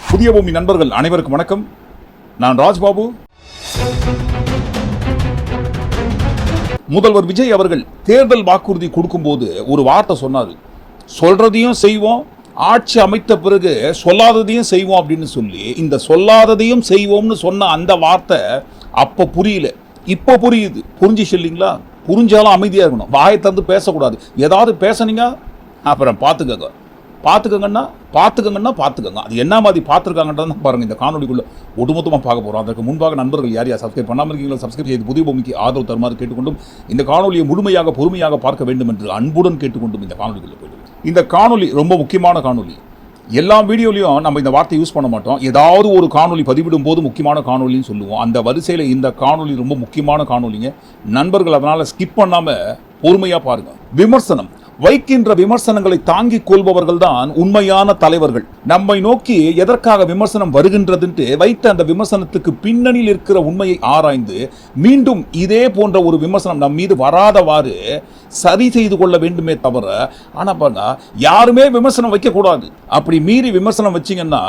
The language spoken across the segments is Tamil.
புதிய பூமி நண்பர்கள் அனைவருக்கும் வணக்கம். நான் ராஜ்பாபு. முதல்வர் விஜய் அவர்கள் தேர்தல் வாக்குறுதி கொடுக்கும்போது ஒரு வார்த்தை சொன்னார். சொல்றதையும் செய்வோம், ஆட்சி அமைத்த பிறகு சொல்லாததையும் செய்வோம் அப்படின்னு சொல்லி, இந்த சொல்லாததையும் செய்வோம்னு சொன்ன அந்த வார்த்தை அப்ப புரியல, இப்ப புரியுது. புரிஞ்சிச்சு இல்லைங்களா? புரிஞ்சாலும் அமைதியா இருக்கணும், வாயை தந்து பேசக்கூடாது. ஏதாவது பேசுனீங்க அப்புறம் பார்த்துக்கங்கன்னா அது என்ன மாதிரி பார்த்துருக்காங்கன்றதான் பாருங்கள். இந்த காணொலிக்குள்ளே ஒட்டுமொத்தமாக பார்க்க போகிறோம். அதற்கு முன்பாக நண்பர்கள் யார் சப்ஸ்கிரைப் பண்ணாமல் இருக்கீங்களோ சப்ஸ்கிரைப் செய்து புதிய பூமிக்கு ஆதரவு தருமாறு கேட்டுக்கொண்டும், இந்த காணொலியை முழுமையாக பொறுமையாக பார்க்க வேண்டும் என்று அன்புடன் கேட்டுக்கொண்டும் இந்த காணொலிக்குள்ளே போயிடும். இந்த காணொலி ரொம்ப முக்கியமான காணொலி. எல்லா வீடியோலையும் நம்ம இந்த வார்த்தை யூஸ் பண்ண மாட்டோம். ஏதாவது ஒரு காணொலி பதிவிடும் போது முக்கியமான காணொலின்னு சொல்லுவோம். அந்த வரிசையில் இந்த காணொலி ரொம்ப முக்கியமான காணொலிங்க. நண்பர்கள் அதனால் ஸ்கிப் பண்ணாமல் பொறுமையாக பாருங்கள். விமர்சனம் வைக்கின்ற விமர்சனங்களை தாங்கிக் கொள்பவர்கள் தான் உண்மையான தலைவர்கள். நம்மை நோக்கி எதற்காக விமர்சனம் வருகின்றதுன்ட்டு வைத்த அந்த விமர்சனத்துக்கு பின்னணியில் இருக்கிற உண்மையை ஆராய்ந்து மீண்டும் இதே போன்ற ஒரு விமர்சனம் நம் மீது வராதவாறு சரி செய்து கொள்ள வேண்டுமே தவிர, ஆனா பாருங்க, யாருமே விமர்சனம் வைக்கக்கூடாது. அப்படி மீறி விமர்சனம் வச்சிங்கன்னா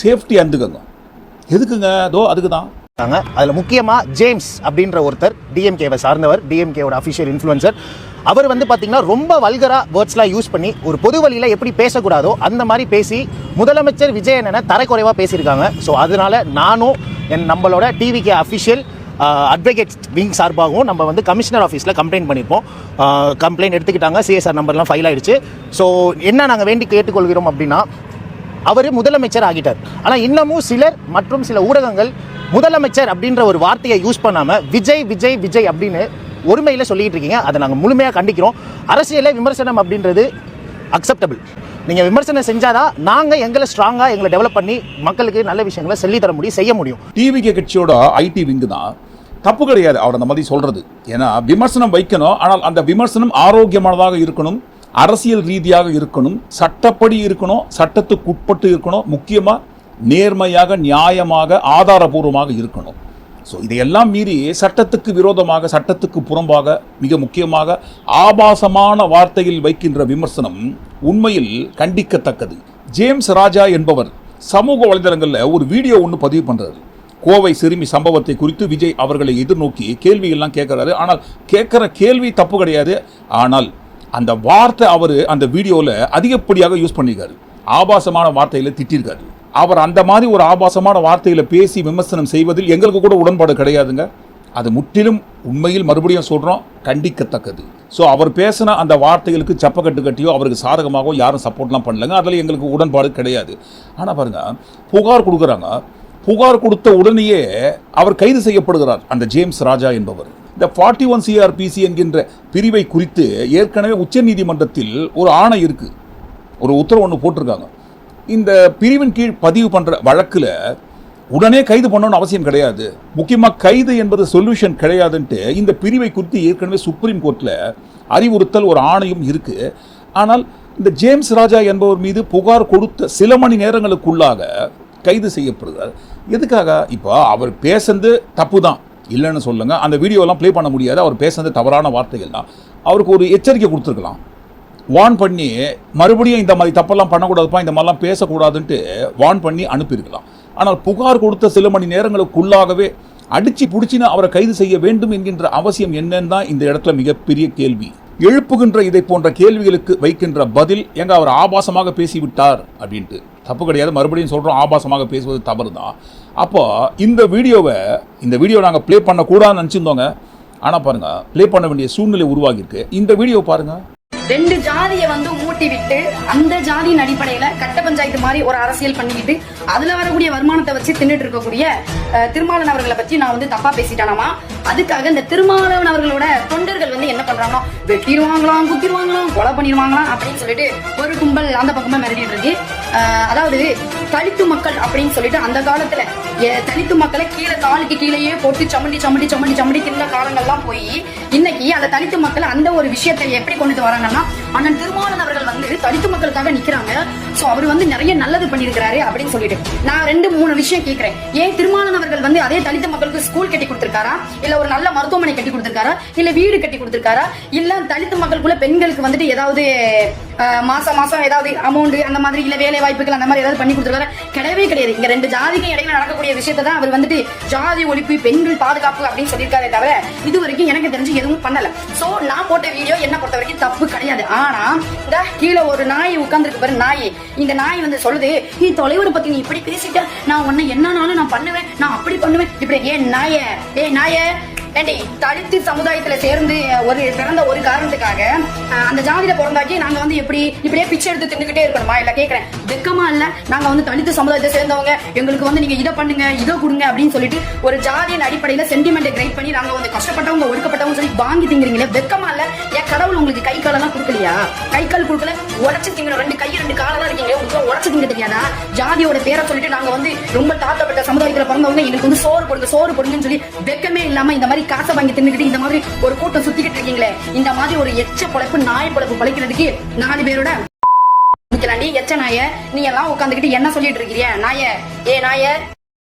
சேஃப்டி அந்துக்கங்க. எதுக்குங்க? அதுக்கு தான். அதில் முக்கியமாக ஜேம்ஸ் அப்படின்ற ஒருத்தர் டிஎம்கேவை சார்ந்தவர், டிஎம்கேவோட அஃபிஷியல் இன்ஃப்ளூயன்சர். அவர் பார்த்தீங்கன்னா ரொம்ப வல்கரா வேர்ட்ஸ்லாம் யூஸ் பண்ணி ஒரு பொது வழியில் எப்படி பேசக்கூடாதோ அந்த மாதிரி பேசி முதலமைச்சர் விஜய் அண்ணனை தரக்குறைவாக பேசியிருக்காங்க. ஸோ அதனால நானும் நம்மளோட டிவிகே அஃபிஷியல் அட்வொகேட் விங் சார்பாகவும் நம்ம கமிஷனர் ஆஃபீஸில் கம்ப்ளைண்ட் பண்ணியிருப்போம். கம்ப்ளைண்ட் எடுத்துக்கிட்டாங்க, சிஎஸ்ஆர் நம்பர்லாம் ஃபைல் ஆகிடுச்சு. ஸோ என்ன நாங்கள் வேண்டி கேட்டுக்கொள்கிறோம் அப்படின்னா, அவர் முதலமைச்சர் ஆகிட்டார். ஆனால் இன்னமும் சிலர் மற்றும் சில ஊடகங்கள் முதலமைச்சர் அப்படின்ற ஒரு வார்த்தையை யூஸ் பண்ணாமல் விஜய் விஜய் விஜய் அப்படின்னு ஒருமையில் சொல்லிட்டு இருக்கீங்க. அதை நாங்கள் முழுமையாக கண்டிக்கிறோம். அரசியலில் விமர்சனம் அப்படின்றது அக்செப்டபிள். நீங்கள் விமர்சனம் செஞ்சாதான் நாங்கள் எங்களை ஸ்ட்ராங்காக எங்களை டெவலப் பண்ணி மக்களுக்கு நல்ல விஷயங்களை சொல்லித்தர முடியும், செய்ய முடியும். டிவிகே கட்சியோட ஐடி விங்கு தான், தப்பு கிடையாது அவர் அந்த மாதிரி சொல்றது. ஏன்னா விமர்சனம் வைக்கணும், ஆனால் அந்த விமர்சனம் ஆரோக்கியமானதாக இருக்கணும், அரசியல் ரீதியாக இருக்கணும், சட்டப்படி இருக்கணும், சட்டத்துக்கு உட்பட்டு இருக்கணும், முக்கியமாக நேர்மையாக நியாயமாக ஆதாரபூர்வமாக இருக்கணும். ஸோ இதையெல்லாம் மீறி சட்டத்துக்கு விரோதமாக, சட்டத்துக்கு புறம்பாக, மிக முக்கியமாக ஆபாசமான வார்த்தையில் வைக்கின்ற விமர்சனம் உண்மையில் கண்டிக்கத்தக்கது. ஜேம்ஸ் ராஜா என்பவர் சமூக வலைதளங்களில் ஒரு வீடியோ ஒன்று பதிவு பண்ணுறாரு. கோவை சிறுமி சம்பவத்தை குறித்து விஜய் அவர்களை எதிர்நோக்கி கேள்வியெல்லாம் கேட்குறாரு. ஆனால் கேட்குற கேள்வி தப்பு கிடையாது. ஆனால் அந்த வார்த்தை அவர் அந்த வீடியோவில் அதிகப்படியாக யூஸ் பண்ணியிருக்காரு. ஆபாசமான வார்த்தையில் திட்டிருக்காரு. அவர் அந்த மாதிரி ஒரு ஆபாசமான வார்த்தையில் பேசி விமர்சனம் செய்வதில் எங்களுக்கு கூட உடன்பாடு கிடையாதுங்க. அது முற்றிலும் உண்மையில் மறுபடியும் சொல்கிறோம், கண்டிக்கத்தக்கது. ஸோ அவர் பேசின அந்த வார்த்தைகளுக்கு சப்பக்கட்டு கட்டியோ அவருக்கு சாதகமாகவோ யாரும் சப்போர்ட்லாம் பண்ணலைங்க. அதில் எங்களுக்கு உடன்பாடு கிடையாது. ஆனால் பாருங்கள், புகார் கொடுக்குறாங்க. புகார் கொடுத்த உடனேயே அவர் கைது செய்யப்படுகிறார், அந்த ஜேம்ஸ் ராஜா என்பவர். இந்த 41 CRPC என்கின்ற பிரிவை குறித்து ஏற்கனவே உச்சநீதிமன்றத்தில் ஒரு ஆணை இருக்குது, ஒரு உத்தரவு ஒன்று போட்டிருக்காங்க. இந்த பிரிவின் கீழ் பதிவு பண்ணுற வழக்கில் உடனே கைது பண்ணணும்னு அவசியம் கிடையாது. முக்கியமாக கைது என்பது சொல்யூஷன் கிடையாதுன்ட்டு இந்த பிரிவை குறித்து ஏற்கனவே சுப்ரீம் கோர்ட்டில் அறிவுறுத்தல் ஒரு ஆணையும் இருக்குது. ஆனால் இந்த ஜேம்ஸ் ராஜா என்பவர் மீது புகார் கொடுத்த சில மணி நேரங்களுக்குள்ளாக கைது செய்யப்படுகிறார். எதுக்காக? இப்போ அவர் பேசுறது தப்பு தான், இல்லைன்னு சொல்லுங்க, அந்த வீடியோலாம் ப்ளே பண்ண முடியாது. அவர் பேசுறது தவறான வார்த்தைகள் தான். அவருக்கு ஒரு எச்சரிக்கை கொடுத்துருக்கலாம், வார்ன் பண்ணி மறுபடியும் இந்த மாதிரி தப்பெல்லாம் பண்ணக்கூடாதுப்பா, இந்த மாதிரிலாம் பேசக்கூடாதுன்ட்டு வார்ன் பண்ணி அனுப்பியிருக்கலாம். ஆனால் புகார் கொடுத்த சில மணி நேரங்களுக்குள்ளாகவே அடிச்சு பிடிச்சின்னு அவரை கைது செய்ய வேண்டும் என்கின்ற அவசியம் என்னன்னு தான் இந்த இடத்துல மிகப்பெரிய கேள்வி. எழுப்புகின்ற இதை போன்ற கேள்விகளுக்கு வைக்கின்ற பதில், எங்க அவர் ஆபாசமாக பேசிவிட்டார் அப்படின்ட்டு. தப்பு கிடையாது, மறுபடியும் சொல்கிறோம், ஆபாசமாக பேசுவது தவறு தான். அப்போ இந்த வீடியோ நாங்கள் ப்ளே பண்ணக்கூடாதுன்னு நினச்சிருந்தோங்க. ஆனால் பாருங்கள், ப்ளே பண்ண வேண்டிய சூழ்நிலை உருவாகியிருக்கு. இந்த வீடியோ பாருங்கள். 2 ஜாதியை மூட்டி விட்டு அந்த ஜாதியின் அடிப்படையில கட்ட பஞ்சாயத்து மாதிரி ஒரு அரசியல் பண்ணிக்கிட்டு அதுல வரக்கூடிய வருமானத்தை வச்சு தின்னுட்டு இருக்கக்கூடிய திருமாவளவன் அவர்களை பற்றி நான் தப்பா பேசிட்டானாமா. அதுக்காக இந்த திருமாவளவன் அவர்களோட தொண்டர்கள் என்ன பண்றாங்கன்னா, வெட்டிடுவாங்களாம், குத்திடுவாங்களாம், கொலை பண்ணிடுவாங்களாம் அப்படின்னு சொல்லிட்டு ஒரு கும்பல் அந்த பக்கமா மிரட்டிட்டு இருக்கு. அதாவது தலித்து மக்கள் அப்படின்னு சொல்லிட்டு அந்த காலத்துல தலித்து மக்களை கீழே காலுக்கு கீழேயே போட்டு சமண்டி சமண்டி சமண்டி சமண்டி தின்ன காலங்கள்லாம் போய் இன்னைக்கு அந்த தலித்து மக்கள் அந்த ஒரு விஷயத்தை எப்படி கொண்டு வராங்கன்னா, அண்ணன் திருமாவளவன் அவர்கள் தலித்து மக்களுக்காக நிக்கிறாங்க. சோ அவர் நிறைய நல்லது பண்ணிருக்கிறாரு அப்படின்னு சொல்லிட்டு நான் 2-3 விஷயம் கேட்கிறேன். ஏன் திருமாவளவன் அவர்கள் அதே தலித்து மக்களுக்கு ஸ்கூல் கட்டி கொடுத்திருக்காரா, இல்ல ஒரு நல்ல மருத்துவமனை கட்டி கொடுத்திருக்காரா, இல்ல வீடு கட்டி கொடுத்திருக்காரா, இல்ல தலித்து மக்களுக்குள்ள பெண்களுக்கு ஏதாவது மாசம் ஏதாவது அமௌண்ட் அந்த மாதிரி இல்ல வேலை வேலை வாய்ப்புகள் அந்த மாதிரி ஏதாவது பண்ணி கொடுத்துருக்காரு? கிடையவே கிடையாது. இங்க ரெண்டு ஜாதிக்கும் இடையில நடக்கக்கூடிய விஷயத்தை தான் அவர் வந்துட்டு ஜாதி ஒழிப்பு, பெண்கள் பாதுகாப்பு அப்படின்னு சொல்லியிருக்காரே தவிர இது வரைக்கும் எனக்கு தெரிஞ்சு எதுவும் பண்ணல. சோ நான் போட்ட வீடியோ என்ன பொறுத்த வரைக்கும் தப்பு கிடையாது. ஆனா இந்த கீழே ஒரு நாய் உட்கார்ந்துருக்கு பாரு, நாய். இந்த நாய் வந்து சொல்லுது, நீ தொலைவரை பத்தி நீ இப்படி பேசிட்ட, நான் உன்னை என்னன்னாலும் நான் பண்ணுவேன், நான் அப்படி பண்ணுவேன் இப்படி. ஏன் நாயே ஏண்டி, தலித்து சமுதாயத்துல சேர்ந்து பிறந்த ஒரு காரணத்துக்காக அந்த ஜாதியில பிறந்தாக்கி நாங்க வந்து இப்படியே பிச்சை எடுத்து தின்னுக்கிட்டே இருக்கணுமா? இல்ல கேக்குறேன், வெக்கமா இல்ல? நாங்க வந்து தலித்து சமுதாயத்தை சேர்ந்தவங்க, எங்களுக்கு வந்து நீங்க இதை பண்ணுங்க இதை கொடுங்க அப்படின்னு சொல்லிட்டு ஒரு ஜாதியின் அடிப்படையில சென்டிமெண்ட் கிரியேட் பண்ணி நாங்க வந்து கஷ்டப்பட்டவங்க ஒடுக்கப்பட்டவங்க சொல்லி வாங்கி திங்கிறீங்களே, வெக்கமா இல்ல? என் கடவுள் உங்களுக்கு கை காலெல்லாம் கொடுக்கலையா? கை கால் கொடுக்கல, உடச்சு திங்கணும். ரெண்டு கை ரெண்டு காலெல்லாம் இருக்கீங்க, உங்களுக்கு உடச்சு திங்க தெரியாதா? ஜாதியோட பேரை சொல்லிட்டு நாங்க வந்து ரொம்ப தாழ்த்தப்பட்ட சமுதாயத்துல பிறந்தவங்க, எங்களுக்கு வந்து சோறு போடுங்கன்னு சொல்லி வெக்கமே இல்லாம இந்த மாதிரி காசை வாங்கி தின்னுக்கிட்டு இந்த மாதிரி ஒரு கூட்டம் சுத்திக்கிட்டு இருக்கீங்களே, இந்த மாதிரி ஒரு எச்ச பொழைப்பு, நாய் பொழைப்பு பழைக்கிறதுக்கு 4 பேரோட எச்ச நாய நீ எல்லாம் உட்காந்துக்கிட்டு என்ன சொல்லிட்டு இருக்கிறிய? நாய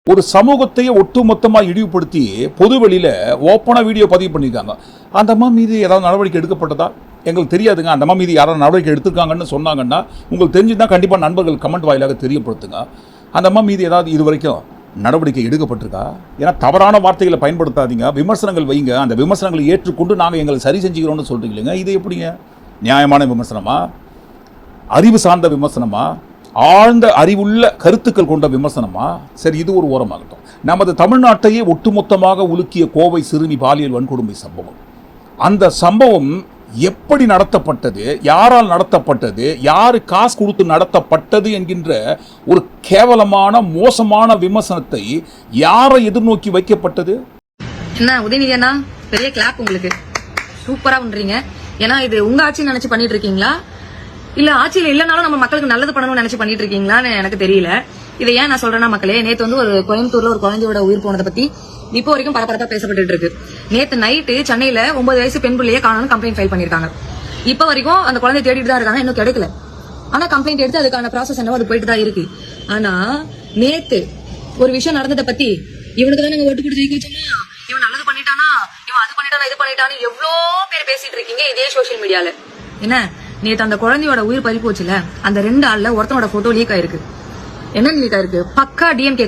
ஒரு சமூகத்தையே ஒட்டுமொத்தமா இழிவுபடுத்தி பொது வெளியில ஓப்பனா வீடியோ பதிவு பண்ணியிருக்காங்க. அந்த அம்மா மீது ஏதாவது நடவடிக்கை எடுக்கப்பட்டதா? எங்களுக்கு தெரியாதுங்க. அந்த அம்மா மீது யாராவது நடவடிக்கை எடுத்திருக்காங்கன்னு சொன்னாங்கன்னா உங்களுக்கு தெரிஞ்சுதான் கண்டிப்பா நண்பர்கள் கமெண்ட் வாயிலாக தெரியப்படுத்துங்க. அந்த அம்மா மீது ஏதாவது இது வரைக்கும் நடவடிக்கை எடுக்கப்பட்டிருக்கா? ஏன்னா தவறான வார்த்தைகளை பயன்படுத்தாதீங்க, விமர்சனங்கள் வைங்க. அந்த விமர்சனங்களை ஏற்றுக்கொண்டு நாங்கள் எங்களை சரி செஞ்சுக்கிறோம்னு சொல்றீங்க. இது எப்படிங்க? நியாயமான விமர்சனமா? அறிவு சார்ந்த விமர்சனமா? ஆழ்ந்த அறிவுள்ள கருத்துக்கள் கொண்ட விமர்சனமா? சரி, இது ஒரு ஓரமாகட்டும். நமது தமிழ்நாட்டையே ஒட்டுமொத்தமாக உலுக்கிய கோவை சிறுமி பாலியல் வன்கொடுமை சம்பவம், அந்த சம்பவம் எப்படி நடத்தப்பட்டது, யாரால் நடத்தப்பட்டது, யாரு காசு கொடுத்து நடத்தப்பட்டது என்கின்ற ஒரு கேவலமான மோசமான விமர்சனத்தை யாரை எதிர்நோக்கி வைக்கப்பட்டது? என்ன உதயநிதி அண்ணா, பெரிய கிளாப் உங்களுக்கு, சூப்பரா பண்றீங்க. ஏன்னா இது உங்க ஆட்சி நினைச்சு பண்ணிட்டு இருக்கீங்களா, இல்ல ஆட்சியில இல்லனாலும் நம்ம மக்களுக்கு நல்லது பண்ணணும்னு நினைச்சு பண்ணிட்டு இருக்கீங்களான்னு எனக்கு தெரியல. இதை ஏன் நான் சொல்றேன்னா, மக்களே, நேத்து வந்து ஒரு கோயம்புத்தூர்ல ஒரு குழந்தையோட உயிர் போனதை பத்தி இப்போ வரைக்கும் பரபரப்பா பேசப்பட்டு இருக்கு. நேத்து நைட்டு சென்னையில 9 வயசு பெண் பிள்ளையே காணோம்னு கம்ப்ளைண்ட் ஃபைல் பண்ணிருக்காங்க. இப்ப வரைக்கும் அந்த குழந்தை தேடிட்டு தான் இருக்காங்க, இன்னும் கிடைக்கல. ஆனா கம்ப்ளைண்ட் எடுத்து அதுக்கான ப்ராசஸ் என்னவோ அது போயிட்டு தான் இருக்கு. ஆனா நேத்து ஒரு விஷயம் நடந்ததை பத்தி, இவனுக்கு தான் நாங்க ஓட்டு போட்டு ஜெயிக்க வச்சோமா, இவன் நல்லது பண்ணிட்டானா, இவன் அது பண்ணிட்டானா இது பண்ணிட்டானு எவ்வளோ பேர் பேசிட்டு இருக்கீங்க இதே சோசியல் மீடியால. என்ன, நேத்து அந்த குழந்தையோட உயிர் பறி போச்சுல, அந்த 2 ஆள்ல ஒருத்தனோட போட்டோ லீக் ஆயிருக்கு. என்ன லீக் ஆயிருக்கு? பக்கா டிஎம்கே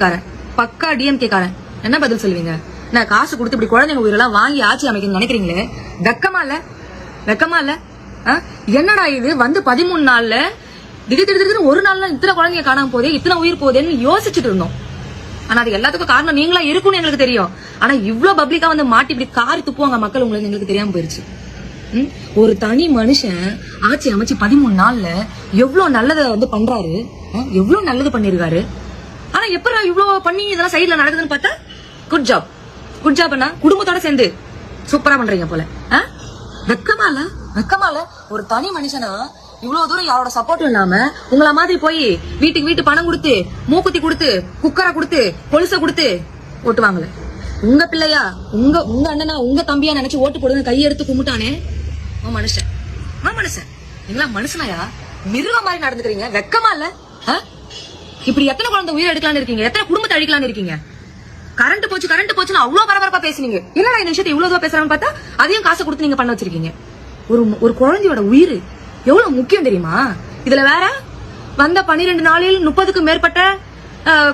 காரன். என்ன பதில் சொல்லுவீங்க? நான் காசு கொடுத்து இப்படி குழந்தைங்க உயிரெல்லாம் வாங்கி ஆட்சி அமைக்கணும்னு நினைக்கிறீங்களே, வெக்கமா இல்ல? என்னடா இது வந்து 13 நாள்ல திடீர்னு ஒரு நாள்ல இத்தனை குழந்தைங்க காணாம போதே, இத்தனை உயிர் போதேன்னு யோசிச்சுட்டு இருந்தோம். ஆனா அது எல்லாத்துக்கும் காரணம் நீங்களா இருக்கும்னு எங்களுக்கு தெரியும். ஆனா இவ்வளவு பப்ளிக்கா வந்து மாட்டி இப்படி காரி துப்புவாங்க மக்கள் உங்களுக்கு எங்களுக்கு தெரியாம போயிருச்சு. ஒரு தனி மனுஷன் ஆட்சி அமைச்சு 13 நாள்ல எவ்வளவு நல்லதை வந்து பண்றாரு, எவ்வளவு நல்லது பண்ணிருக்காரு. ஆனா எப்ப இவ்வளவு பண்ணி இதெல்லாம் சைட்ல நடக்குதுன்னு பார்த்தா குட் ஜாப் அண்ணா, குடும்பத்தோட சேர்ந்து சூப்பரா பண்றீங்க போல. வெக்கமா இல்ல? ஒரு தனி மனுஷனா இவ்வளவு தூரம் யாரோட சப்போர்ட்டும் இல்லாம உங்கள மாதிரி போய் வீட்டுக்கு பணம் கொடுத்து, மூக்குத்தி கொடுத்து, குக்கரை கொடுத்து, கொலுசை கொடுத்து ஓட்டுவாங்களே, உங்க பிள்ளையா, உங்க அண்ணனா, உங்க தம்பியா நினைச்சு ஓட்டு போடுங்க கையெடுத்து கும்பிட்டானே மனுஷன். நீங்களா மனுஷனாயா? மிருக மாதிரி நடந்துக்கிறீங்க. வெக்கமா இல்ல? இப்படி எத்தனை குழந்தை உயிர் எடுக்கலான்னு இருக்கீங்க, எத்தனை குடும்பத்தை அழிக்கலான்னு இருக்கீங்க. கரண்ட் போச்சுன்னு அவ்வளவு பரபரப்பா பேசுனீங்க. என்னடா இந்த விஷயத்தை இவ்வளவு பேசுறான்னு பார்த்தா அதையும் காசு கொடுத்து நீங்க பண்ண வச்சிருக்கீங்க. ஒரு குழந்தையோட உயிர் எவ்வளவு முக்கியம் தெரியுமா? இதுல வேற வந்த 12 நாளில் 30க்கும் மேற்பட்ட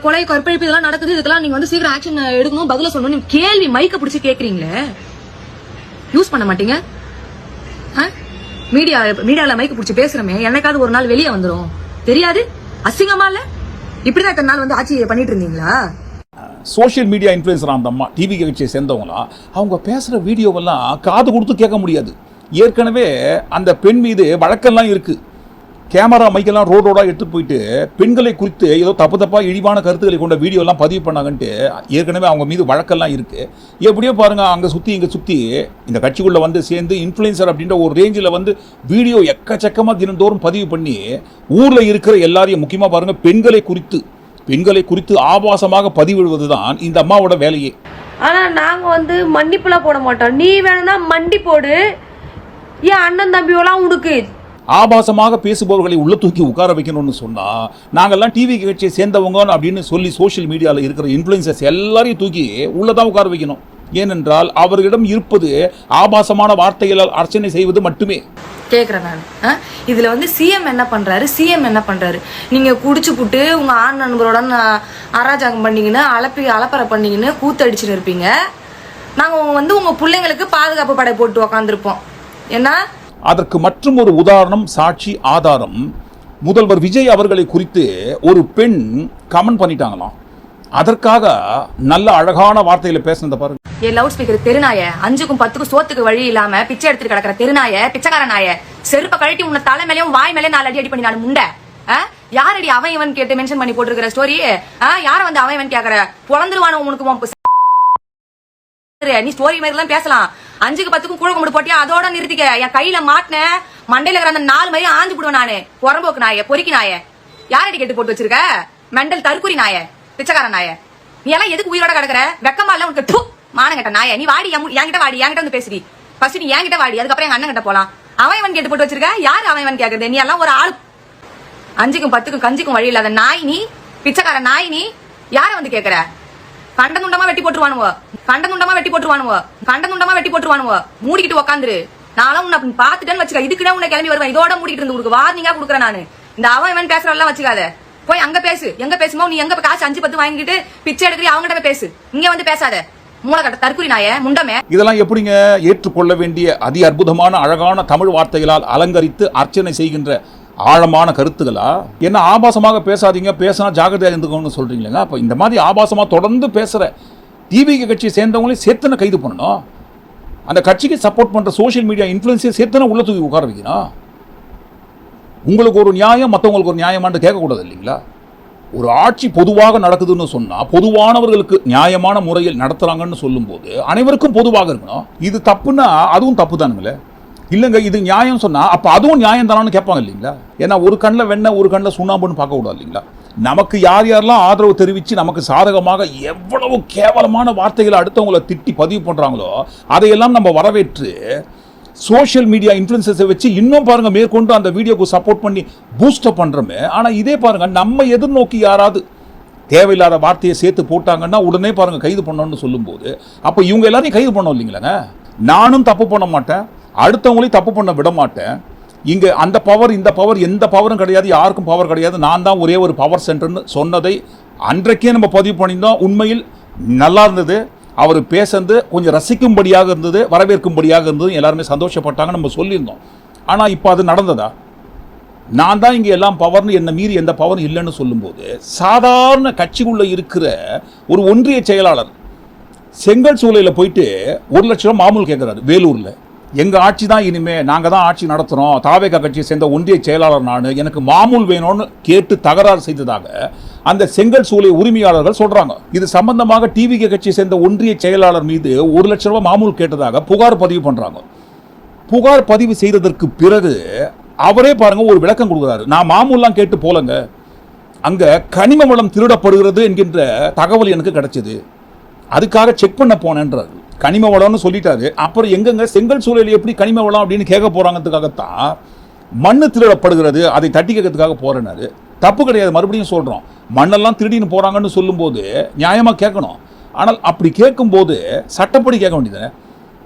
கொலை, கற்பழிப்பு இதெல்லாம் நடக்குது. இதுக்கெல்லாம் நீங்க வந்து சீக்கிரம் ஆக்ஷன் எடுக்கணும், பதில சொல்லணும். கேள்வி மைக்க பிடிச்சு கேக்குறீங்களே, யூஸ் பண்ண மாட்டீங்க. மீடியால மைக்க பிடிச்சு பேசுறமே, என்னைக்காவது ஒரு நாள் வெளியே வந்துரும் தெரியாது. அசிங்கமா இல்ல? இப்படிதான் இத்தனை நாள் வந்து ஆட்சி பண்ணிட்டு இருந்தீங்களா? சோஷியல் மீடியா இன்ஃப்ளூயன்சர் அந்த அம்மா, டிவி கட்சியை சேர்ந்தவங்களா, அவங்க பேசுகிற வீடியோவெல்லாம் காது கொடுத்து கேட்க முடியாது. ஏற்கனவே அந்த பெண் மீது வழக்கெல்லாம் இருக்குது. கேமரா மைக்கெல்லாம் ரோடோடாக எடுத்துகிட்டு போயிட்டு பெண்களை குறித்து ஏதோ தப்பாக இழிவான கருத்துக்களை கொண்ட வீடியோலாம் பதிவு பண்ணாங்கன்ட்டு ஏற்கனவே அவங்க மீது வழக்கெல்லாம் இருக்குது. எப்படியோ பாருங்கள், அங்கே சுற்றி இங்கே சுற்றி இந்த கட்சிக்குள்ளே வந்து சேர்ந்து இன்ஃப்ளூயன்சர் அப்படின்ற ஒரு ரேஞ்சில் வந்து வீடியோ எக்கச்சக்கமாக தினந்தோறும் பதிவு பண்ணி ஊரில் இருக்கிற எல்லாரையும், முக்கியமாக பாருங்கள், பெண்களை குறித்து ஆபாசமாக பதிவிடுவது தான் இந்த அம்மாவோட வேலையே. ஆனா நாங்க வந்து மன்னிப்புலாம் போட மாட்டோம். நீ வேணும்னா மண்டி போடு, ஏன் அண்ணன் தம்பியோலாம் உனக்கு. ஆபாசமாக பேசுபவர்களை உள்ள தூக்கி உட்கார வைக்கணும்னு சொன்னா, நாங்கெல்லாம் டிவி கட்சியை சேர்ந்தவங்க அப்படின்னு சொல்லி சோஷியல் மீடியாவில் இருக்கிற இன்ஃப்ளூயன்சர்ஸ் எல்லாரையும் தூக்கி உள்ளதான் உட்கார வைக்கணும். ஏனென்றால் அவர்களிடம் இருப்பது ஆபாசமான வார்த்தைகளால் அர்ச்சனை செய்வது மட்டுமே. கேட்குறேன் நான். இதில் வந்து சிஎம் என்ன பண்ணுறாரு? நீங்கள் குடிச்சு புட்டு உங்கள் ஆண் நண்பரோட அராஜகம் பண்ணிங்கன்னு அலப்பறை பண்ணிங்கன்னு கூத்தடிச்சுன்னு இருப்பீங்க. நாங்கள் வந்து உங்கள் பிள்ளைங்களுக்கு பாதுகாப்பு படை போட்டு உக்காந்துருப்போம். என்ன அதற்கு மற்றும் ஒரு உதாரணம், சாட்சி, ஆதாரம். முதல்வர் விஜய் அவர்களை குறித்து ஒரு பெண் கமெண்ட் பண்ணிட்டாங்களாம். அதற்காக நல்ல அழகான வார்த்தையில பேசுனத பாருங்க. ஏ லவுட் ஸ்பீக்கர் தெருநாய, 5க்கும் 10க்கும் சோத்துக்கு வழி இல்லாம பிச்சை எடுத்துட்டு கிடக்கிற தெருநாய, பிச்சைக்கார நாய, செருப்ப கழட்டி உன்னை தலை மேலேயும் வாய் மேலே 4 அடி பண்ணி நான் முண்டை. யாரடி அவன் இவன் கேட்டு மென்ஷன் பண்ணி போட்டுருக்கிற ஸ்டோரி? யார வந்து அவன் இவன் கேக்குற? பொழந்துருவான உனக்கு நீ ஸ்டோரி மாதிரி எல்லாம் பேசலாம். 5க்கு 10க்கும் கூட கும்பிட்டு போட்டியா அதோட நிறுத்திக்க. என் கையில மாட்டின மண்டையில இருக்கிற அந்த 4 மாதிரி ஆஞ்சு போடுவேன் நானு. புறம்போக்கு நாய, பொறுக்கி நாய, யாரடி கேட்டு போட்டு வச்சிருக்க? மெண்டல் தற்குறி நாய, பிச்சைக்கார நாய, நீ எல்லாம் எதுக்கு உயிரோட கிடக்குற? வெக்கமா இல்ல உனக்கு? மானங்கட்ட நாய, நீ வாடி, என்கிட்ட வாடி, என்கிட்ட வந்து பேசுறி. ஃபர்ஸ்ட் நீ என்கிட்ட வாடி, அதுக்கப்புறம் எங்க அண்ணன் கிட்ட போலாம். அவன் இவன் கேட்டு போட்டு வச்சிருக்க. யாரு அவன் இவன் கேக்குறது? நீ எல்லாம் ஒரு ஆளு. 5க்கும் 10க்கும் கஞ்சிக்கும் வழி இல்லாத நாய் நீ, பிச்சைக்கார நாய் நீ. யார வந்து கேக்குற? கண்டதுண்டமா வெட்டி போட்டுருவானுவோ. மூடிக்கிட்டு உக்காந்துரு. நானும் உன்னை பாத்துட்டேன்னு வச்சுக்க. இதுக்குதான் உன்னை கிளம்பி வருவேன். இதோட மூடிட்டு இருந்து உனக்கு வார்னிங்கா கொடுக்குறேன் நானு. இந்த அவன் இவன் பேசுறதெல்லாம் வச்சுக்காத. போய் அங்க பேசு. எங்க பேசுமோ நீ எங்க காசு 5-10 வாங்கிட்டு பிச்சை எடுக்கிறீ அவங்ககிட்ட பேசு. இங்க வந்து பேசாத. மூளைக்கட்ட தற்குறி நாய, முண்டமே. இதெல்லாம் எப்படிங்க ஏற்றுக்கொள்ள வேண்டிய அதி அற்புதமான அழகான தமிழ் வார்த்தைகளால் அலங்கரித்து அர்ச்சனை செய்கின்ற ஆழமான கருத்துக்களா? என்ன ஆபாசமாக பேசாதீங்க, பேசினா ஜாகிரதையா இருந்துக்கணும்னு சொல்றீங்களா? அப்ப இந்த மாதிரி ஆபாசமா தொடர்ந்து பேசுற டிவிகே கட்சியை சேர்ந்தவங்களையும் சேர்த்தனை கைது பண்ணணும். அந்த கட்சிக்கு சப்போர்ட் பண்ற சோசியல் மீடியா இன்ஃபுளுன்ஸை சேர்த்தனை உள்ள தூக்கி உட்கார வைக்கணும். உங்களுக்கு ஒரு நியாயம், மற்றவங்களுக்கு ஒரு நியாயமானு கேட்கக்கூடாது இல்லைங்களா? ஒரு ஆட்சி பொதுவாக நடக்குதுன்னு சொன்னா பொதுவானவர்களுக்கு நியாயமான முறையில் நடத்துறாங்கன்னு சொல்லும்போது அனைவருக்கும் பொதுவாக இருக்கணும். இது தப்புன்னா அதுவும் தப்பு தானுங்களே. இல்லைங்க இது நியாயம் சொன்னா அப்ப அதுவும் நியாயம் தானு கேட்பாங்க இல்லைங்களா? ஏன்னா ஒரு கண்ணில் வெண்ணெய் ஒரு கண்ணில் சுண்ணாம்புன்னு பார்க்க கூடாது இல்லைங்களா? நமக்கு யார் யாரெல்லாம் ஆதரவு தெரிவித்து நமக்கு சாதகமாக எவ்வளவு கேவலமான வார்த்தைகளை அடுத்தவங்களை திட்டி பதிவு பண்ணுறாங்களோ அதையெல்லாம் நம்ம வரவேற்று சோஷியல் மீடியா இன்ஃப்ளூயன்சர்ஸை வச்சு இன்னும் பாருங்கள் மேற்கொண்டு அந்த வீடியோக்கு சப்போர்ட் பண்ணி பூஸ்டப் பண்ணுறோமே. ஆனால் இதே பாருங்கள் நம்ம எதிர்நோக்கி யாராவது தேவையில்லாத வார்த்தையை சேர்த்து போட்டாங்கன்னா உடனே பாருங்கள் கைது பண்ணணும்னு சொல்லும்போது அப்போ இவங்க எல்லாரையும் கைது பண்ணோம் இல்லைங்களாங்க. நானும் தப்பு பண்ண மாட்டேன், அடுத்தவங்களையும் தப்பு பண்ண விட மாட்டேன். இங்கே அந்த பவர் இந்த பவர் எந்த பவரும் கிடையாது, யாருக்கும் பவர் கிடையாது, நான் தான் ஒரே ஒரு பவர் சென்டர்னு சொன்னதை அன்றைக்கே நம்ம பதிவு பண்ணியிருந்தோம். உண்மையில் நல்லா இருந்தது, அவர் பேசுறது கொஞ்சம் ரசிக்கும்படியாக இருந்தது, வரவேற்கும்படியாக இருந்தது, எல்லாருமே சந்தோஷப்பட்டாங்க நம்ம சொல்லியிருந்தோம். ஆனால் இப்போ அது நடந்ததா? நான் தான் இங்கே எல்லாம் பவர்னு என்னை மீறி எந்த பவரும் இல்லைன்னு சொல்லும்போது சாதாரண கட்சிக்குள்ளே இருக்கிற ஒரு ஒன்றிய செயலாளர் செங்கல் சூளையில் போயிட்டு 1 லட்சம் மாமூல் கேட்குறாரு வேலூரில். எங்கள் ஆட்சி தான் இனிமே, நாங்கள் தான் ஆட்சி நடத்துகிறோம், தாவேகா கட்சியை சேர்ந்த ஒன்றிய செயலாளர் நான், எனக்கு மாமூல் வேணும்னு கேட்டு தகராறு செய்ததாக அந்த செங்கல் சூளை உரிமையாளர்கள் சொல்கிறாங்க. இது சம்பந்தமாக டிவிகே கட்சியை சேர்ந்த ஒன்றிய செயலாளர் மீது 1 லட்ச ரூபாய் மாமூல் கேட்டதாக புகார் பதிவு பண்ணுறாங்க. புகார் பதிவு செய்ததற்கு பிறகு அவரே பாருங்க ஒரு விளக்கம் கொடுக்குறாரு. நான் மாமூல்லாம் கேட்டு போலங்க, அங்கே கனிம வளம் திருடப்படுகிறது என்கின்ற தகவல் எனக்கு கிடைச்சது, அதுக்காக செக் பண்ண போனேன்றாரு. கனிம வளம்னு சொல்லிட்டாரு. அப்புறம் எங்கெங்க செங்கல் சூளையில் எப்படி கனிம வளம் அப்படின்னு கேட்க போறாங்கிறதுக்காகத்தான் மண்ணு திருடப்படுகிறது, அதை தட்டி கேட்கறதுக்காக போறேன்னாரு. தப்பு கிடையாது, மறுபடியும் சொல்றோம், மண்ணெல்லாம் திருடின்னு போறாங்கன்னு சொல்லும்போது நியாயமா கேட்கணும். ஆனால் அப்படி கேட்கும்போது சட்டப்படி கேட்க வேண்டியது,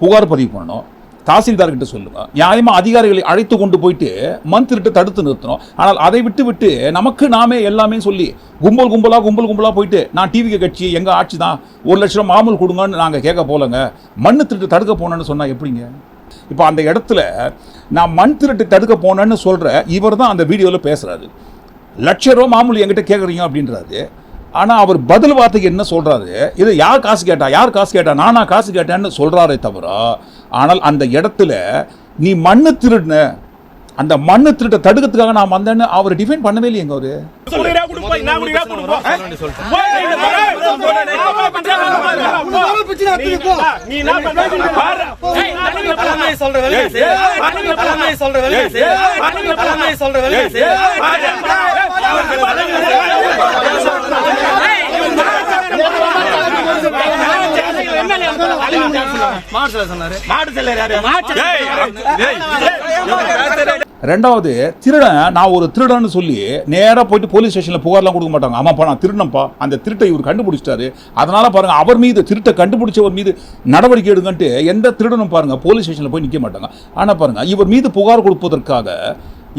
புகார் பதிவு பண்ணணும், தாசில்தார்கிட்ட சொல்லுங்க, நியாயமா அதிகாரிகளை அழைத்து கொண்டு போயிட்டு மண் திருட்டு தடுத்து நிறுத்தணும். ஆனால் அதை விட்டு நமக்கு நாமே எல்லாமே சொல்லி கும்பல் கும்பலா போயிட்டு நான் டிவிகே கட்சி எங்க ஆட்சி தான் 1 லட்சம் மாமூல் கொடுங்கன்னு நாங்க கேட்க போலங்க, மண் திருட்டு தடுக்க போனேன்னு சொன்னா எப்படிங்க? இப்போ அந்த இடத்துல நான் மண் திருட்டு தடுக்க போனேன்னு சொல்ற இவர் தான் அந்த வீடியோவில் பேசுறாரு. 1 லட்ச ரூபா மாமூல் என்கிட்ட கேட்குறீங்க அப்படின்றாரு. ஆனால் அவர் பதில் வார்த்தைக்கு என்ன சொல்றாரு, இது யார் காசு கேட்டா நானா காசு கேட்டேன்னு சொல்றாரே தவிர, ஆனால் அந்த இடத்துல நீ மண்ணு திருடுன, அந்த மண்ணு திருட்ட தடுக்கிறதுக்காக நான் வந்தேன்னு அவர் டிஃபைன் பண்ணவே இல்லையங்க. அவரு ரெண்டாவது திருடன், நான் ஒரு திருடன்னு சொல்லி நேராக போயிட்டு போலீஸ் ஸ்டேஷனில் புகார்லாம் கொடுக்க மாட்டாங்க. ஆமாப்பா நான் திருடனப்பா, அந்த திருட்டை இவர் கண்டுபிடிச்சிட்டாரு, அதனால பாருங்க அவர் மீது, திருட்டை கண்டுபிடிச்சவர் மீது நடவடிக்கை எடுங்கன்ட்டு எந்த திருடனும் பாருங்க போலீஸ் ஸ்டேஷனில் போய் நிற்க மாட்டாங்க. ஆனால் பாருங்க இவர் மீது புகார் கொடுப்பதற்காக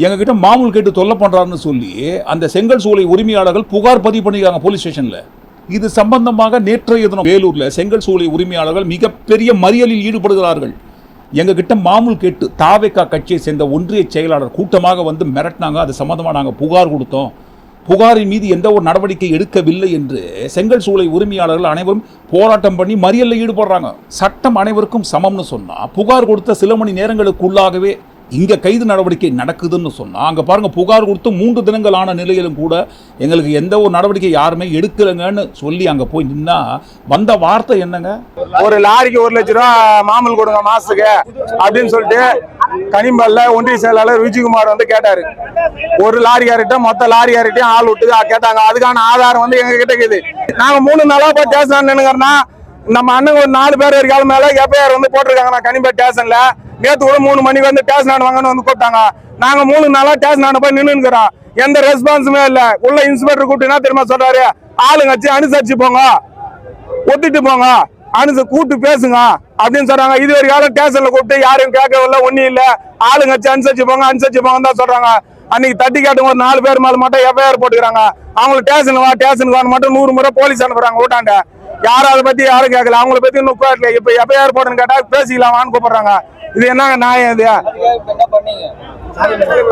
எங்ககிட்ட மாமூல் கேட்டு தொல்லை பண்ணுறாருன்னு சொல்லி அந்த செங்கல் சூளை உரிமையாளர்கள் புகார் பதிவு பண்ணிக்கிறாங்க போலீஸ் ஸ்டேஷனில். இது சம்பந்தமாக நேற்றைய தினம் வேலூரில் செங்கல் சூளை உரிமையாளர்கள் மிகப்பெரிய மறியலில் ஈடுபடுகிறார்கள். எங்ககிட்ட மாமூல் கேட்டு தாவேகா கட்சியை சேர்ந்த ஒன்றிய செயலாளர் கூட்டமாக வந்து மிரட்டினாங்க. அது சம்பந்தமாக நாங்கள் புகார் கொடுத்தோம், புகாரின் மீது எந்த ஒரு நடவடிக்கை எடுக்கவில்லை என்று செங்கல் சூளை உரிமையாளர்கள் அனைவரும் போராட்டம் பண்ணி மறியலில் ஈடுபடுறாங்க. சட்டம் அனைவருக்கும் சமம்னு சொன்னால் புகார் கொடுத்த சில மணி நேரங்களுக்குள்ளாகவே இங்கே கைது நடவடிக்கை நடக்குதுன்னு சொன்னால், அங்கே பாருங்கள் புகார் கொடுத்து 3 தினங்கள் ஆன நிலையிலும் கூட எங்களுக்கு எந்த ஒரு நடவடிக்கை யாருமே எடுக்கலைங்கன்னு சொல்லி அங்கே போய் நின்னா வந்த வார்த்தை என்னங்க, ஒரு லாரிக்கு 1 லட்சம் ரூபா மாமூல் கொடுங்க மாசத்துக்கு அப்படின்னு சொல்லிட்டு கனிம்பல்ல ஒன்றிய செயலாளர் விஜயகுமார் வந்து கேட்டாரு. ஒரு லாரியார்கிட்ட மொத்த லாரியார்கிட்டையும் ஆள் விட்டு கேட்டாங்க. அதுக்கான ஆதாரம் வந்து எங்க கிட்ட இருக்குது. நாங்க 3 நாளா போய் ஸ்டேஷன் நின்னுங்கன்னா நம்ம அண்ணன் ஒரு 4 பேர் இருக்கால மேல எஃப்ஐஆர் வந்து போட்டிருக்காங்க. நான் கனிம்பல் ஸ்டேஷன்ல நேற்று கூட 3 மணிக்கு வந்து ஸ்டேஷன் வாங்கன்னு வந்து கூப்பிட்டாங்க. நாங்க 3 நாளா ஸ்டேஷன் போய் நின்னுக்கிறோம், எந்த ரெஸ்பான்ஸுமே இல்ல. உள்ள இன்ஸ்பெக்டர் கூப்பிட்டு திரும்ப சொல்றாரு, ஆளுங்க வச்சு அனுசரிச்சு போங்க, ஒத்திட்டு போங்க, கூப்பிட்டு பேசுங்க அப்படின்னு சொல்றாங்க. இது ஒரு காலம் ஸ்டேஷன்ல கூப்பிட்டு யாரும் கேட்கவில்லை, ஒன்னும் இல்ல. ஆளுங்க வச்சு அனுசரிச்சு போங்க தான் சொல்றாங்க. அன்னைக்கு தட்டி கேட்டு ஒரு 4 பேர் மேல மட்டும் எஃப்ஐஆர் போட்டுக்கிறாங்க. அவங்களுக்கு ஸ்டேஷனுக்கு மட்டும் 100 முறை போலீஸ் அனுப்புறாங்க ஊட்டாண்ட. யாரும் அதை பத்தி யாரும் கேட்கல, அவங்கள பத்தி இன்னும் கேட்கல. இப்ப எஃப்ஐஆர் போட்டுன்னு கேட்டா பேசிக்கலாமான்னு கூப்பிடுறாங்க. இது என்னங்க நியாயம்? இது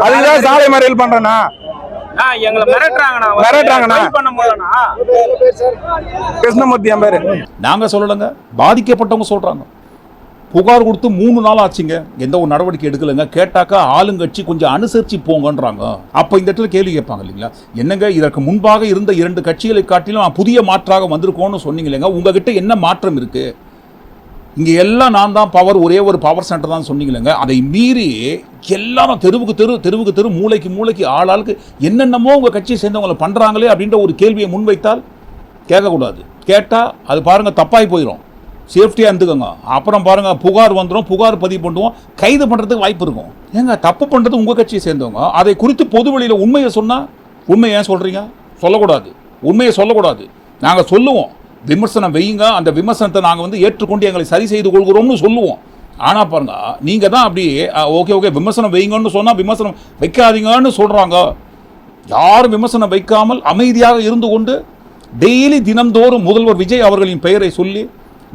அதுதான் சாலை மறியல் பண்றேன்னா கிருஷ்ணமூர்த்தி என் பேரு. நாங்க சொல்லலைங்க, பாதிக்கப்பட்டவங்க சொல்றாங்க. புகார் கொடுத்து 3 நாள் ஆச்சுங்க, எந்த ஒரு நடவடிக்கை எடுக்கலைங்க. கேட்டாக்கா ஆளுங்கட்சி கொஞ்சம் அனுசரிச்சு போங்கன்றாங்க. அப்ப இந்த இடத்துல கேள்வி கேட்பாங்க இல்லைங்களா, என்னங்க இதற்கு முன்பாக இருந்த 2 கட்சிகளை காட்டிலும் புதிய மாற்றாக வந்திருக்கோன்னு சொன்னீங்க இல்லைங்க, உங்ககிட்ட என்ன மாற்றம் இருக்கு? இங்க எல்லாம் நான் தான் பவர், ஒரே ஒரு பவர் சென்டர் தான் சொன்னீங்களேங்க. அதை மீறி எல்லாரும் தெருவுக்கு தெரு மூளைக்கு ஆளாளுக்கு என்னென்னமோ உங்க கட்சியை சேர்ந்தவங்களை பண்றாங்களே அப்படின்ற ஒரு கேள்வியை முன்வைத்தால் கேட்கக்கூடாது. கேட்டா அது பாருங்க தப்பாய் போயிடும். சேஃப்டியா இருந்துக்கோங்க. அப்புறம் பாருங்க புகார் வந்துடும், புகார் பதிவு பண்ணுவோம், கைது பண்றதுக்கு வாய்ப்பு இருக்கும். ஏங்க தப்பு பண்றது உங்க கட்சியை சேர்ந்தவங்க, அதை குறித்து பொது வெளியில உண்மையை சொன்னா, உண்மையை ஏன் சொல்றீங்க? சொல்லக்கூடாது, உண்மையை சொல்லக்கூடாது. நாங்க சொல்லுவோம், விமர்சனம் வையுங்க, அந்த விமர்சனத்தை நாங்கள் வந்து ஏற்றுக்கொண்டு எங்களை சரி செய்து கொள்கிறோம்னு சொல்லுவோம். ஆனால் பாருங்க நீங்கள் தான் அப்படி ஓகே விமர்சனம் வைங்கன்னு சொன்னால் விமர்சனம் வைக்காதீங்கன்னு சொல்கிறாங்க. யாரும் விமர்சனம் வைக்காமல் அமைதியாக இருந்து கொண்டு டெய்லி தினந்தோறும் முதல்வர் விஜய் அவர்களின் பெயரை சொல்லி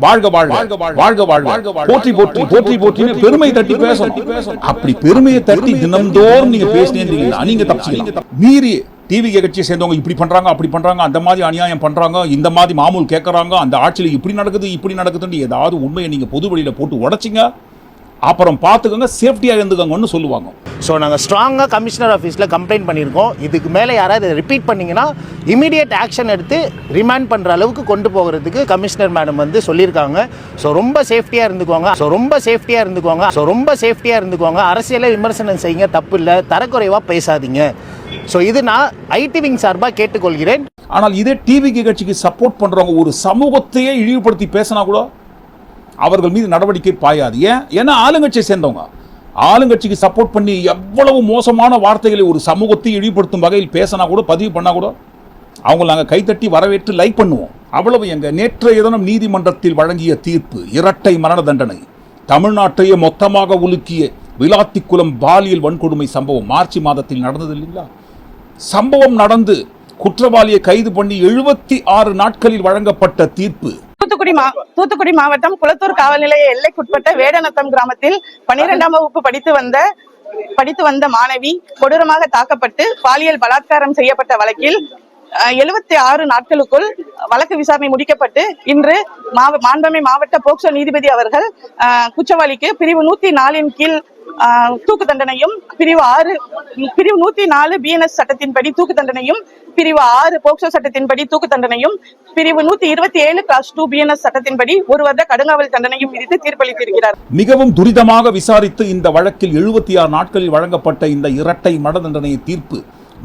வாழ்க வாழ்க வாழ்க வாழ்க போற்றி போற்றி போற்றி போற்றி பெருமை தட்டி பேசணும். அப்படி பெருமையை தட்டி தினந்தோறும் நீங்க பேசினீங்கன்னா நீங்க தப்பிச்சீங்க. மீறி டிவிகே கட்சியை சேர்ந்தவங்க இப்படி பண்றாங்க, அப்படி பண்றாங்க, அந்த மாதிரி அநியாயம் பண்றாங்க, இந்த மாதிரி மாமூல் கேட்கறாங்க, அந்த ஆட்சியில் இப்படி நடக்குதுன்னு ஏதாவது உண்மையை நீங்க பொது வெளியில போட்டு உடைச்சிங்க, அப்புறம் பார்த்துக்கோங்க, சேஃப்டியாக இருந்துக்கோங்கன்னு சொல்லுவாங்க. ஸோ நாங்கள் ஸ்ட்ராங்காக கமிஷனர் ஆஃபீஸில் கம்ப்ளைண்ட் பண்ணியிருக்கோம். இதுக்கு மேலே யாராவது ரிப்பீட் பண்ணிங்கன்னா இமீடியட் ஆக்ஷன் எடுத்து ரிமாண்ட் பண்ணுற அளவுக்கு கொண்டு போகிறதுக்கு கமிஷனர் மேடம் வந்து சொல்லியிருக்காங்க. ஸோ ரொம்ப சேஃப்டியாக இருந்துக்குவாங்க. அரசியலை விமர்சனம் செய்யுங்க, தப்பு இல்லை, தரக்குறைவாக பேசாதீங்க. ஸோ இது நான் ஐடி விங் சார்பாக கேட்டுக்கொள்கிறேன். ஆனால் இதே டிவிகே கட்சிக்கு சப்போர்ட் பண்ணுறவங்க ஒரு சமூகத்தையே இழிவுபடுத்தி பேசினா கூட அவர்கள் மீது நடவடிக்கை பாயாது. ஏன்னா ஆளுங்கட்சியை சேர்ந்தவங்க, ஆளுங்கட்சிக்கு சப்போர்ட் பண்ணி எவ்வளவு மோசமான வார்த்தைகளை ஒரு சமூகத்தை இழிவுபடுத்தும் வகையில் பேசினா கூட, பதிவு பண்ணா கூட அவங்களை நாங்கள் கைத்தட்டி வரவேற்று லைக் பண்ணுவோம். அவ்வளவு. எங்க நேற்றைய தினம் நீதிமன்றத்தில் வழங்கிய தீர்ப்பு இரட்டை மரண தண்டனை, தமிழ்நாட்டையே மொத்தமாக உலுக்கிய விளாத்திக்குளம் பாலியல் வன்கொடுமை சம்பவம் மார்ச் மாதத்தில் நடந்தது இல்லைங்களா? சம்பவம் நடந்து குற்றவாளியை கைது பண்ணி 76 நாட்களில் வழங்கப்பட்ட தீர்ப்பு. தூத்துக்குடி மாவட்டம் குளத்தூர் காவல் நிலைய எல்லைக்குட்பட்ட வேடநத்தம் கிராமத்தில் 12ஆம் வகுப்பு படித்து வந்த மாணவி கொடூரமாக தாக்கப்பட்டு பாலியல் பலாத்காரம் செய்யப்பட்ட வழக்கில் 76 நாட்களுக்குள் வழக்கு விசாரணை முடிக்கப்பட்டு இன்று மாண்புமிகு மாவட்ட போக்சோ நீதிபதி அவர்கள் குற்றவாளிக்கு பிரிவு 104 கீழ் தூக்கு தண்டனையும், பிரிவு 104 BNS சட்டத்தின்படி தூக்கு தண்டனையும், பிரிவு 6 போக்சோ சட்டத்தின்படி தூக்கு தண்டனையும், பிரிவு 127/2 BNS சட்டத்தின்படி 1 வருட கடுங்காவல் தண்டனையும் விதித்து தீர்ப்பளித்திருக்கிறார். மிகவும் துரிதமாக விசாரித்து இந்த வழக்கில் 76 நாட்களில் வழங்கப்பட்ட இந்த இரட்டை மரண தண்டனை தீர்ப்பு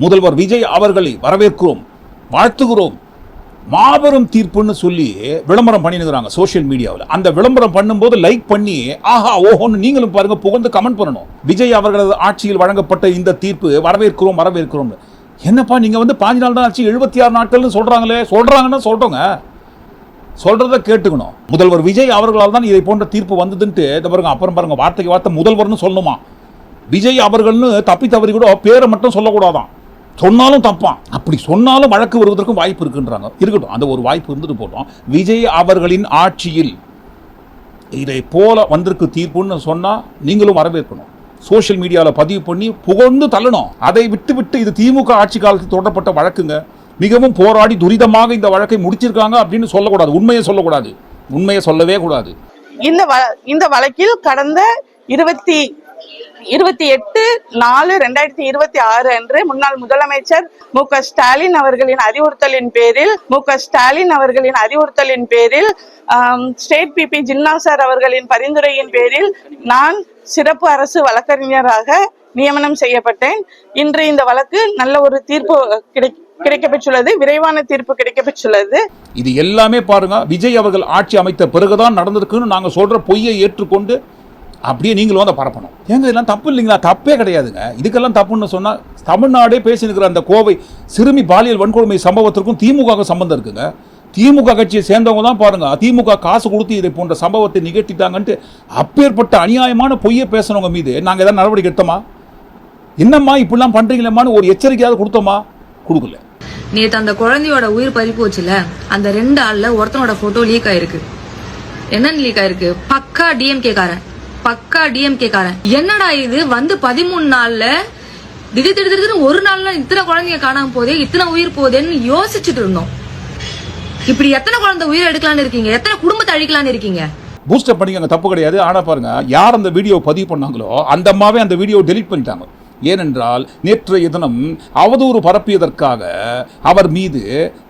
முதல்வர் விஜய் அவர்களை வரவேற்கிறோம், வாழ்த்துகிறோம். மாபெரும் தீர்ப்புன்னு சொல்லி விளம்பரம் பண்ணினுக்கிறாங்க சோஷியல் மீடியாவில். அந்த விளம்பரம் பண்ணும்போது லைக் பண்ணி ஆஹா ஓஹோன்னு நீங்களும் பாருங்க புகழ்ந்து கமெண்ட் பண்ணணும். விஜய் அவர்களது ஆட்சியில் வழங்கப்பட்ட இந்த தீர்ப்பு வரவேற்கிறோம் வரவேற்கிறோம். என்னப்பா நீங்க வந்து 5 நாள் தான் ஆச்சு 76 நாட்கள்னு சொல்றாங்களே, சொல்றாங்கன்னா சொல்றோங்க, சொல்றதை கேட்டுக்கணும். முதல்வர் விஜய் அவர்களால் தான் இதை போன்ற தீர்ப்பு வந்ததுன்ட்டு பாருங்க. அப்புறம் பாருங்க வார்த்தைக்கு வார்த்தை முதல்வர்னு சொல்லணுமா, விஜய் அவர்கள்னு தப்பி தவறி கூட பேரை மட்டும் சொல்லக்கூடாதான், சொன்னாலும் தப்பான். அப்படி சொன்னாலும் வழக்கு வருவதற்கும் வாய்ப்பு இருக்குன்றாங்க. இருக்கட்டும், அந்த ஒரு வாய்ப்பு இருந்துட்டு போட்டோம். விஜய் அவர்களின் ஆட்சியில் இதை போல வந்திருக்கு தீர்ப்புன்னு சொன்னா நீங்களும் வரவேற்கணும். சோஷியல் மீடியாவில் பதிவு பண்ணி புகழ்ந்து தள்ளணும். அதை விட்டு இது திமுக ஆட்சி காலத்தில் தொடரப்பட்ட வழக்குங்க, மிகவும் போராடி துரிதமாக இந்த வழக்கை முடிச்சிருக்காங்க அப்படின்னு சொல்லக்கூடாது. உண்மையை சொல்லக்கூடாது, உண்மையை சொல்லவே கூடாது. இந்த வழக்கில் கடந்த 28/4/2026 அன்று முன்னாள் முதலமைச்சர் மு.க. ஸ்டாலின் அவர்களின் அறிவுறுத்தலின் பேரில் ஸ்டேட் பிபி ஜின்னா சார் அவர்களின் பரிந்துரையின் பேரில் நான் சிறப்பு அரசு வழக்கறிஞராக நியமனம் செய்யப்பட்டேன். இன்று இந்த வழக்கு நல்ல ஒரு தீர்ப்பு கிடைக்கப்பெற்றுள்ளது, விரைவான தீர்ப்பு கிடைக்கப்பெற்றுள்ளது. இது எல்லாமே பாருங்க விஜய் அவர்கள் ஆட்சி அமைத்த பிறகுதான் நடந்திருக்குன்னு நாங்க சொல்ற பொய்யை ஏற்றுக்கொண்டு அப்படியே நீங்களும் வந்து பரப்பணும். ஏங்க இதெல்லாம் தப்பு இல்லைங்களா? தப்பே கிடையாதுங்க. இதுக்கெல்லாம் தப்புன்னு சொன்னா தமிழ்நாடே பேசினுக்கிற அந்த கோவை சிறுமி பாலியல் வன்கொடுமை சம்பவத்திற்கும் திமுக சம்பந்தம் இருக்குங்க. திமுக கட்சியை சேர்ந்தவங்க தான் பாருங்க திமுக காசு கொடுத்து இதை போன்ற சம்பவத்தை நிகழ்த்திட்டாங்கன்ட்டு அப்பேற்பட்ட அநியாயமான பொய்யை பேசுனவங்க மீது நாங்க ஏதாவது நடவடிக்கை எடுத்தோமா? என்னம்மா இப்படிலாம் பண்றீங்களேம்மான்னு ஒரு எச்சரிக்கையாவது கொடுத்தோமா? கொடுக்கல. நேத்து அந்த குழந்தையோட உயிர் பறி போச்சுல, அந்த 2 ஆள்ல ஒருத்தனோட போட்டோ லீக் ஆயிருக்கு. என்னன்னு லீக் ஆயிருக்கு? பக்கா டிஎம்கே காரன். என்னடா இது வந்து 13 நாள்ல திடீர்னு ஒரு நாள்ல இத்தனை குழந்தைங்க காணாம போதே, இத்தனை உயிர் போதேன்னு யோசிச்சுட்டு இருந்தோம். இப்படி எத்தனை குழந்தை உயிர் எடுக்கலான்னு இருக்கீங்க? எத்தனை குடும்பத்தை அழிக்கலான்னு இருக்கீங்க? பூஸ்டப் பண்ணிக்கங்க, தப்பு கிடையாது. ஆனா பாருங்க யார் அந்த வீடியோ பதிவு பண்ணாங்களோ அந்த அம்மாவே அந்த வீடியோ டெலீட் பண்ணிட்டாங்க. ஏனென்றால் நேற்றைய தினம் அவதூறு பரப்பியதற்காக அவர் மீது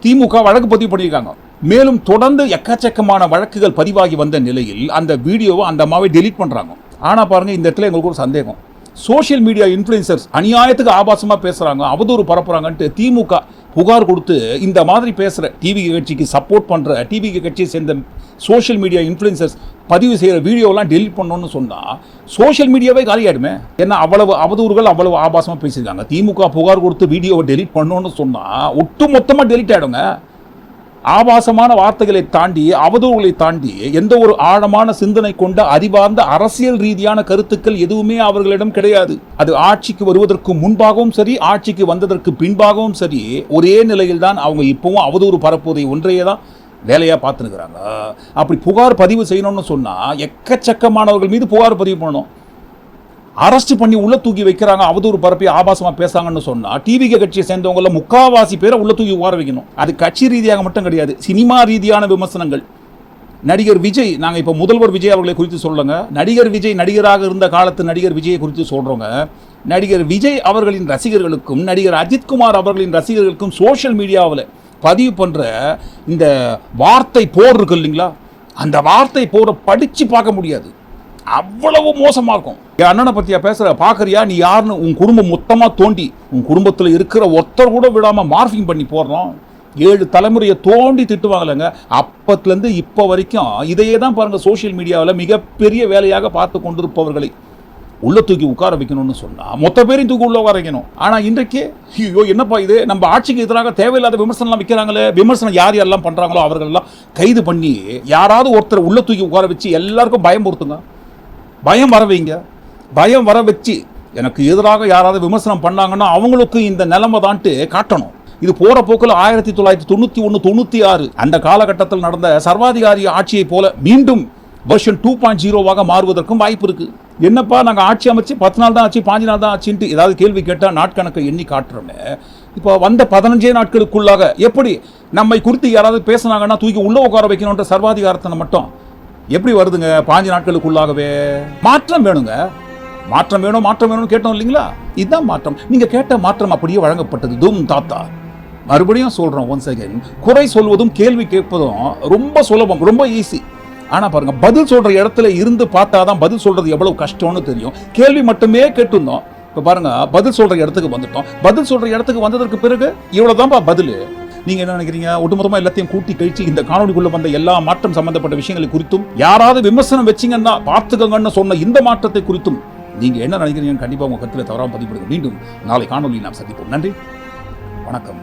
திமுக வழக்கு பதிவு பண்ணியிருக்காங்க. மேலும் தொடர்ந்து எக்கச்சக்கமான வழக்குகள் பதிவாகி வந்த நிலையில் அந்த வீடியோவை அந்த அம்மாவை டெலீட் பண்றாங்க. ஆனா பாருங்க இந்த இடத்துல எங்களுக்கு ஒரு சந்தேகம். சோஷியல் மீடியா இன்ஃப்ளூயன்சர்ஸ் அநியாயத்துக்கு ஆபாசமா பேசுறாங்க, அவதூறு பரப்புறாங்கன்ட்டு திமுக புகார் கொடுத்து இந்த மாதிரி பேசுற டிவி கட்சிக்கு சப்போர்ட் பண்ற டிவி கட்சியை சேர்ந்த சோஷியல் மீடியா இன்ஃப்ளூயன்சர்ஸ் பதிவு செய்யற வீடியோலாம் டெலிட் பண்ணணும்னு சொன்னா சோஷியல் மீடியாவே காலியாயிடுமே. ஏன்னா அவ்வளவு அவதூறுகள் அவ்வளவு ஆபாசமா பேசியிருக்காங்க. திமுக புகார் கொடுத்து வீடியோவை டெலிட் பண்ணணும்னு சொன்னா ஒட்டு மொத்தமா டெலிட் ஆயிடுங்க. ஆபாசமான வார்த்தைகளை தாண்டி அவதூறுகளை தாண்டி எந்த ஒரு ஆழமான சிந்தனை கொண்ட அறிவார்ந்த அரசியல் ரீதியான கருத்துக்கள் எதுவுமே அவர்களிடம் கிடையாது. அது ஆட்சிக்கு வருவதற்கு முன்பாகவும் சரி, ஆட்சிக்கு வந்ததற்கு பின்பாகவும் சரி, ஒரே நிலையில் தான் அவங்க இப்பவும் அவதூறு பரப்புவதை ஒன்றையே தான் வேலையா பார்த்துருக்கிறாங்க. அப்படி புகார் பதிவு செய்யணும்னு சொன்னா எக்கச்சக்கமானவர்கள் மீது புகார் பதிவு பண்ணணும். அரெஸ்ட் பண்ணி உள்ள தூக்கி வைக்கிறாங்க, அவதூறு பரப்பி ஆபாசமா பேசாங்கன்னு சொன்னா டிவிகே கட்சியை சேர்ந்தவங்கள முக்காவாசி பேரை உள்ள தூக்கி உட்கார வைக்கணும். அது கட்சி ரீதியாக மட்டும் கிடையாது, சினிமா ரீதியான விமர்சனங்கள். நடிகர் விஜய், நாங்க இப்ப முதல்வர் விஜய் அவர்களை குறித்து சொல்லுங்க, நடிகர் விஜய் நடிகராக இருந்த காலத்து நடிகர் விஜயை குறித்து சொல்றோங்க. நடிகர் விஜய் அவர்களின் ரசிகர்களுக்கும் நடிகர் அஜித்குமார் அவர்களின் ரசிகர்களுக்கும் சோஷியல் மீடியாவில் பதிவு பண்ற இந்த வார்த்தை போர் இருக்கு இல்லைங்களா, அந்த வார்த்தை போரை படிச்சு பார்க்க முடியாது, அவ்வளவு மோசமா இருக்கும். என் அண்ணனை பத்தியா பேசுற, பாக்குறியா நீ யாருன்னு உன் குடும்பம் மொத்தமா தோண்டி உன் குடும்பத்துல இருக்கிற ஒருத்தர் கூட விடாம மார்பிங் பண்ணி போடுறோம். 7 தலைமுறையை தோண்டி திட்டுவாங்கலங்க. அப்பத்துல இருந்து இப்ப வரைக்கும் இதையே தான் பாருங்க சோசியல் மீடியாவில் மிகப்பெரிய வேலையாக பார்த்து கொண்டிருப்பவர்களை உள்ள தூக்கி உட்கார வைக்கணும்னு சொன்னா மொத்த பேரையும் தூக்கி உள்ள உட்கார வைக்கணும். ஆனா இன்றைக்கு ஐயோ என்னப்பா இது, நம்ம ஆட்சிக்கு எதிராக தேவையில்லாத விமர்சனம் வைக்கிறாங்களே, விமர்சனம் யார் யாரெல்லாம் பண்றாங்களோ அவர்கள் எல்லாம் கைது பண்ணி யாராவது ஒருத்தர் உள்ள தூக்கி உட்கார வச்சு எல்லாருக்கும் பயம் பொறுத்துங்க, பயம் வர வைங்க. பயம் வர வச்சு எனக்கு எதிராக யாராவது விமர்சனம் பண்ணாங்கன்னா அவங்களுக்கு இந்த நிலைமை தான்ட்டு காட்டணும். இது போற போக்கில் 1991, 96 அந்த காலகட்டத்தில் நடந்த சர்வாதிகாரி ஆட்சியை போல மீண்டும் வெர்ஷன் 2.0 மாறுவதற்கும் வாய்ப்பு இருக்கு. என்னப்பா நாங்க ஆட்சி அமைச்சு 10 நாள் தான் ஆச்சு, 5 நாள் தான் ஆச்சுன்ட்டு ஏதாவது கேள்வி கேட்டா நாட்கணக்கை எண்ணி காட்டுறோமே. இப்போ வந்த 15 நாட்களுக்குள்ளாக எப்படி நம்மை குறித்து யாராவது பேசினாங்கன்னா தூக்கி உள்ள உட்கார வைக்கணுன்ற சர்வாதிகாரத்தை மட்டும் எப்படி வருதுங்க? 5 நாட்களுக்குள்ளாகவே மாற்றம் வேணுங்க. மாற்றம் வேணும்னு கேட்டோம் இல்லைங்களா? இதுதான் மாற்றம். நீங்க கேட்ட மாற்றம் அப்படியே வழங்கப்பட்டது. தூம் தாத்தா. மறுபடியும் சொல்றோம் ஒன்ஸ் அகைன், குறை சொல்வதும் கேள்வி கேட்பதும் ரொம்ப சுலபம், ரொம்ப ஈஸி. ஆனா பாருங்க, பதில் சொல்ற இடத்துல இருந்து பார்த்தாதான் பதில் சொல்றது எவ்வளவு கஷ்டம்னு தெரியும். கேள்வி மட்டுமே கேட்டிருந்தோம், இப்ப பாருங்க பதில் சொல்ற இடத்துக்கு வந்துட்டோம். பதில் சொல்ற இடத்துக்கு வந்ததற்கு பிறகு இவ்வளவுதான்ப்பா பதில். நீங்க என்ன நினைக்கிறீங்க? ஒட்டுமொத்தமா எல்லாத்தையும் கூட்டி கழிச்சு இந்த காணொலிக்குள்ள வந்த எல்லா மாற்றம் சம்பந்தப்பட்ட விஷயங்களை குறித்தும் யாராவது விமர்சனம் வச்சீங்கன்னா பார்த்துக்கங்கன்னு சொன்ன இந்த மாற்றத்தை குறித்தும் நீங்க என்ன நினைக்கிறீங்க? கண்டிப்பா உங்க கருத்துல தவறாம பதிவிடுங்க. மீண்டும் நாளை காணொலியில் நாம் சந்திப்போம். நன்றி, வணக்கம்.